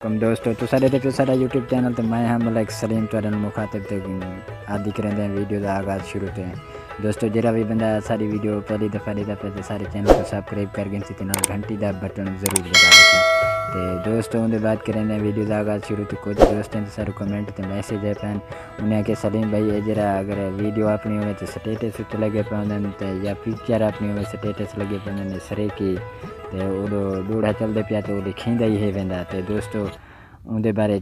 कम दोस्तों तो सारे देखो सारा यूट्यूब चैनल तो मैं हम लाइक सलीम तुरन मुखातिब ते आदि करें वीडियो का आगाज़ शुरू थे दोस्तों जरा भी बंदा सारी वीडियो पहली दफ़ा तो सारे चैनल को सब्सक्राइब कर गए सी घंटी का बटन जरूर दबा रखें तो दोस्तों उनके बाद करें वीडियो का आगाज़ शुरू तो कुछ दोस्तों सारे कमेंट तो मैसेज है पैन उन्हें के सलीम भाई ये जरा अगर वीडियो अपनी हो तो स्टेटस उत्ते लगे पे या पिक्चर अपनी हो स्टेटस लगे पे सरे की तो वो डूढ़ा चलते पाया तो वो खींदा ही है वेंदा तो दोस्तों उनके बारे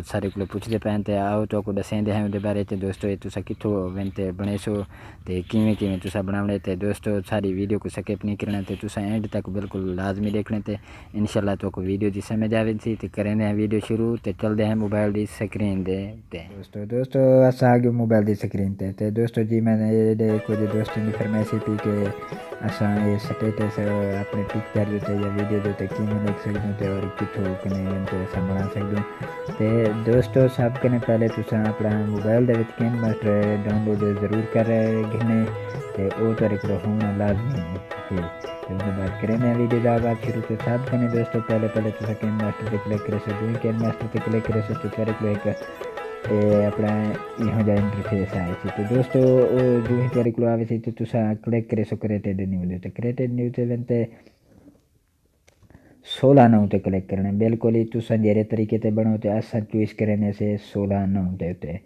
सारे को पूछते पैन तो आओ तो दसेंदे हैं उनके बारे दोस्तों ये तुसा कितों वेंते बने सो तो किवें किवें तुसा बनावने तो दोस्तों सारी वीडियो को स्किप नहीं करना तो तुसा एंड तक बिल्कुल लाजमी देखने तो इंशाल्लाह तो वीडियो जी समझ आवे सी तो करें वीडियो शुरू तो चलते हैं मोबाइल की स्क्रीन दे दोस्तों अस आ गए मोबाइल की स्क्रीन ते दोस्तों जी मैंने कुछ दोस्तों की फरमाइश थी कि असा ये स्टेटस अपने पिक्चर जो या वीडियो जो किमें लिख सकते और कितों कने असा बना सकते तो दोस्तों सब कने पहले तुसा अपना मोबाइल कैन मास्टर डाउनलोड जरूर कर घिने तो वो तेरे को होना लाजमी है उसके बाद करें वीडियो का आगाज़ शुरू तो सब कने दोस्तों पहले तुसा कैन मास्टर पर क्लिक करे सो जो कैन मास्टर पर क्लिक करे सो तो तेरे को एक अपना यहाँ जा इंटरफेस आए सी तो दोस्तों वो जो ही तेरे को आवे सी तो तुसा क्लिक करे सो क्रिएटेड न्यूज़ तो क्रिएटेड न्यूज़ बनते 16 नौ ते क्लिक करना बिल्कुल ही तुसा जेरे तरीके ते बनो तो असा चॉइस करने से 16 नौ ते उते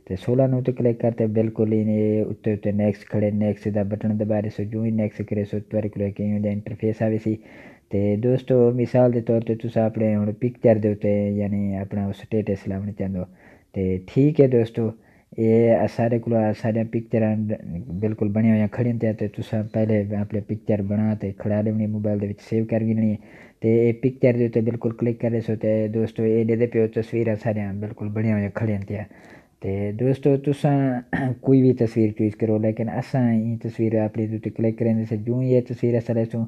तो 16 नौ ते क्लिक करते बिल्कुल ही उत्ते उत्ते नेक्स्ट खड़े नेक्स्ट दा बटन दबा रहे सो जो ही नेक्स्ट करे सो तेरे को एक इंटरफेस आवे सी तो दोस्तों मिसाल के तौर पर तुसा अपने हुण पिक्चर दे उत्ते यानी अपना स्टेटस लाने चाहते तो ठीक है दोस्तों ये सारे को सारे पिक्चर बिल्कुल बनी हुई खड़ियां तो तुसा पहले अपने पिक्चर बना तो खड़ा लेनी मोबाइल के सेव कर गिनी तो ये पिक्चर जो बिल्कुल क्लिक करे सो तो दोस्तों ये दे पे तस्वीर सारिया बिल्कुल बनी हुई खड़ियां तो दोस्तों तुसा कोई भी तस्वीर चूज़ करो लेकिन असा ये तस्वीर अपनी जो क्लिक करें से जो ये तस्वीर अस लेसूँ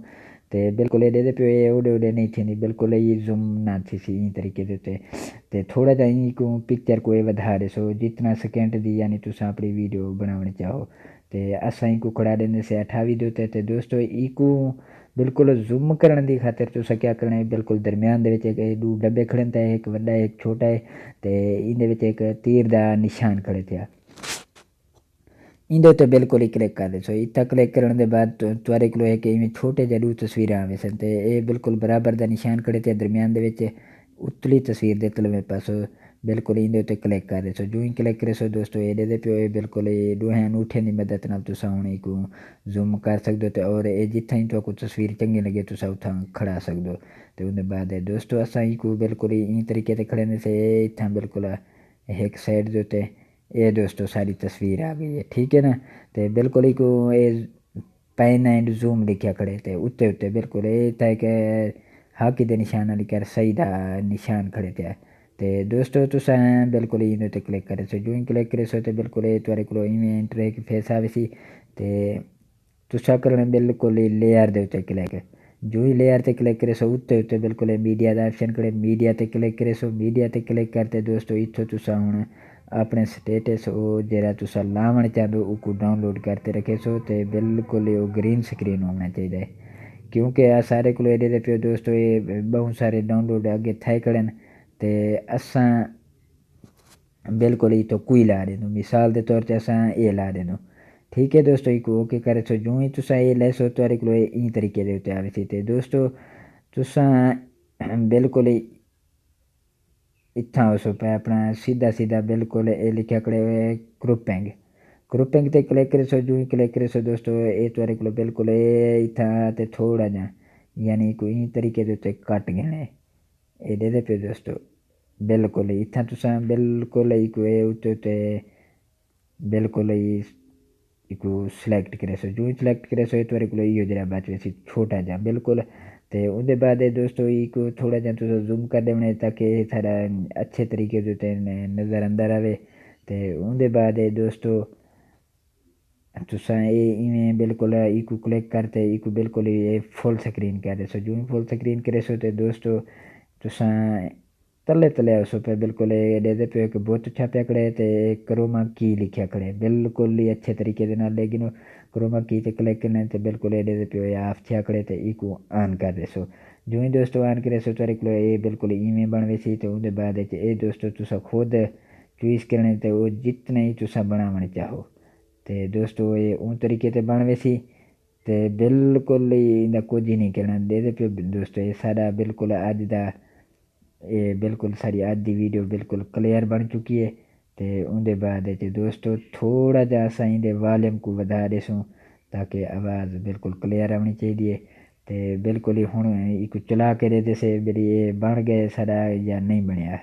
तो बिल्कुल ये दे पे ओडे ओडे नहीं थी बिल्कुल ये जूम ना थी सी इन तरीके से तो थोड़ा जा को पिक्चर को बढ़ा दे सो जितना सेकेंड दी यानी तुसा अपनी वीडियो बनाने चाहो तो असा को खड़ा देने से 28 देते तो दोस्तों को बिल्कुल जूम करने की खातिर तुसा क्या करना है बिल्कुल दरम्यान दे दो डब्बे खड़े थे एक बड़ा एक छोटा है तो इन एक तीर का निशान खड़े थे इंदे तो बिल्कुल ही क्लिक कर दे सो इतना क्लिक करने के बाद तुआरे को है कि इवें छोटे जरूर तस्वीर आवे सन तो ये बिल्कुल बराबर का निशान खड़े थे दरम्यान के उतली तस्वीर दे तलवे पासो बिल्कुल इंदे उत्ते क्लिक कर दे सो जो ही क्लिक करे सो दोस्तों ये दे पे बिल्कुल ये दोहें अंगूठे की मदद नाल तुसा हुण को जूम कर सकते हो और ये जिथा ही तो तस्वीर चंगी लगे तुसा उथा खड़ा सकते हो तो उनके बाद दोस्तों असा को बिल्कुल इन तरीके से खड़े से इतना बिल्कुल एक साइड के उत्ते ये दोस्तों सारी तस्वीर आ गई है ठीक है ना तो बिल्कुल ही को ये पेन एंड जूम लिखा खड़े थे उत्ते उत्ते बिल्कुल ये था कि हाकी दे निशान वाली कर सही दा निशान खड़े थे तो दोस्तों तुसा बिल्कुल ही इन्हें क्लिक करे सो जो ही क्लिक करे सो तो बिल्कुल ये तुआरे को इवें इंटर फेस आवे सी तो तुसा करना बिल्कुल ही लेयर दे उत्ते क्लिक जो ही लेयर ते क्लिक करे सो उत्ते उत्ते बिल्कुल मीडिया का ऑप्शन खड़े मीडिया ते क्लिक करे सो मीडिया ते क्लिक करते दोस्तों इत्थों तुसा हुण अपने स्टेटस वो जरा तुसा लावन चाहो उसको डाउनलोड करते रखे सो तो बिल्कुल वो ग्रीन स्क्रीन होना चाहिए क्योंकि आ सारे को दे पे दोस्तों ये बहुत सारे डाउनलोड आगे थे खड़े तो असा बिल्कुल ही तो कोई ला देनो मिसाल के तौर पर असा ये ला देनो ठीक है दोस्तों एक ओके करे सो जो ही तुसा ये ले सो तुआरे को इन तरीके के उत्ते आवे सी ते दोस्तों तुसा बिल्कुल ही इतना हो सो पे अपना सीधा सीधा बिल्कुल ये लिखा खड़े हुए ग्रुपिंग ग्रुपिंग ते क्लिक करे सो जो ही क्लिक करे सो दोस्तों ये तुआरे को बिल्कुल इतना ते थोड़ा जा यानी कोई इन तरीके के उत्ते कट गए ये दे पे दोस्तों बिल्कुल इतना तुसा बिल्कुल उत्ते उत्ते बिल्कुल इको सिलेक्ट करे सो जो सिलेक्ट करे सो तुआरे को इो जरा बच वैसे छोटा जा बिल्कुल तो उनके बाद दोस्तों को थोड़ा जा तुसा जूम कर देने ताकि सारा अच्छे तरीके से नज़र अंदर आवे तो उनके बाद दोस्तों तुसा ये इवें बिल्कुल इको क्लिक करते इको बिल्कुल ये फुल स्क्रीन कर दे सो जो फुल स्क्रीन करे सो तो दोस्तों तुसा तले तले उस पे बिल्कुल दे पे एक बुत छापया खड़े तो क्रोमा की लिखा खड़े बिल्कुल ही अच्छे तरीके से लेकिन क्रोमा की ते क्लिक करने तो बिल्कुल दे पे ऑफ थिया खड़े तो इको ऑन कर दे सो जो ही दोस्तों आन करे सो तुहाडे कोल ये बिल्कुल इवें बन वैसी तो उहदे बाद ये दोस्तों तुसा खुद चॉइस करने ते वो जितना ही तुसा बनावना चाहो ते दोस्तों ये उन तरीके ते बन वैसी ते बिल्कुल ही इंदा कुछ ही नहीं कहना दे पे दोस्तों ये सारा बिल्कुल अज दा ये बिल्कुल सारी अज दी वीडियो बिल्कुल क्लियर बन चुकी है ते उनके बाद दोस्तों थोड़ा जा असां इंदे वॉल्यूम को वधा देसूँ ताकि आवाज़ बिल्कुल क्लियर आनी चाहिए ते बिल्कुल ही हुण एक चला के दे से मेरी ये बन गए सारा या नहीं बनया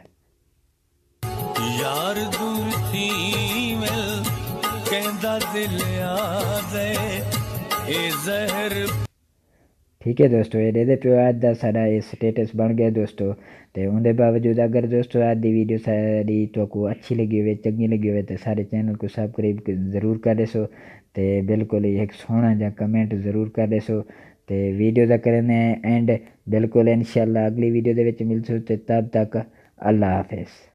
यार दूर थी मिल कहंदा दिल आ दे ए जहर। ठीक है दोस्तों ये दे पे अज का सारा ये स्टेटस बन गया दोस्तों तो उनके बावजूद अगर दोस्तों आज की वीडियो सारी तो को अच्छी लगी हुई चंगी लगी हुई तो सारे चैनल को सब्सक्राइब ज़रूर कर देसो तो बिल्कुल ही एक सोहना जा कमेंट ज़रूर कर देसो तो वीडियो का करने एंड बिल्कुल इंशाल्लाह अगली वीडियो के मिलसो तो तब तक अल्लाह हाफिज़।